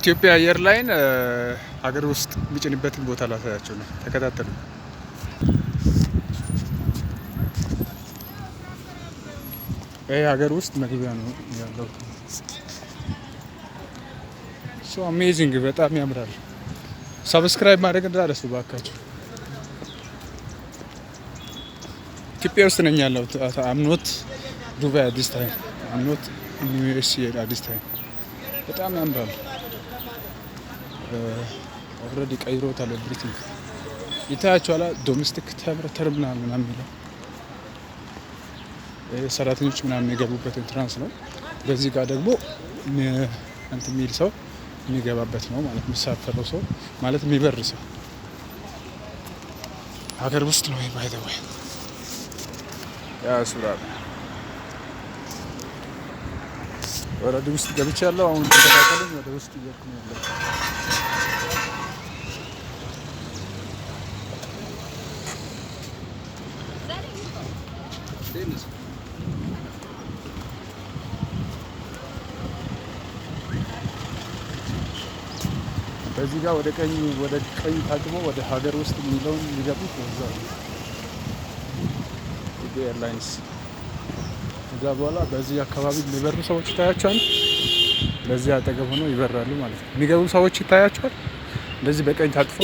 ኢትዮጵያ አየር ላይን ሀገር ውስጥ የሚጭንበትን ቦታ ላሳያቸው ነው። ተከታተሉ። ይሄ ሀገር ውስጥ መግቢያ ነው ያለው። ሶ አሜዚንግ፣ በጣም ያምራል። ሰብስክራይብ ማድረግ እንዳትረሱ ባካችሁ። ኢትዮጵያ ውስጥ ነኝ ያለሁት። አምኖት ዱባይ አዲስ ታይም፣ አምኖት ዩኒቨርሲቲ አዲስ ታይም። በጣም ያምራል። ኦልሬዲ ቀይሮታል ኤቭሪቲንግ። ይታያችኋል። ዶሜስቲክ ተርሚናል ምናምን የሚለው ሰራተኞች ምናምን የሚገቡበት ኢንትራንስ ነው። በዚህ ጋር ደግሞ እንትን የሚል ሰው የሚገባበት ነው ማለት የሚሳፈረው ሰው ማለት የሚበር ሰው ሀገር ውስጥ ነው። ባይ ዘ ወይ ያስብራል። ወረድ ውስጥ ገብቼ ያለው አሁን ተከታተሉኝ። ወደ ውስጥ እየሄድኩ ነው ያለው። በዚህ ጋር ወደ ቀኝ ታጥቦ ወደ ሀገር ውስጥ የሚለውን ሊገቡት ነው። ኢትዮጵያ ኤርላይንስ ከዛ በኋላ በዚህ አካባቢ የሚበሩ ሰዎች ይታያቸዋል። በዚህ አጠገብ ሆነው ይበራሉ ማለት ነው። የሚገቡ ሰዎች ይታያቸዋል። እንደዚህ በቀኝ ታጥፎ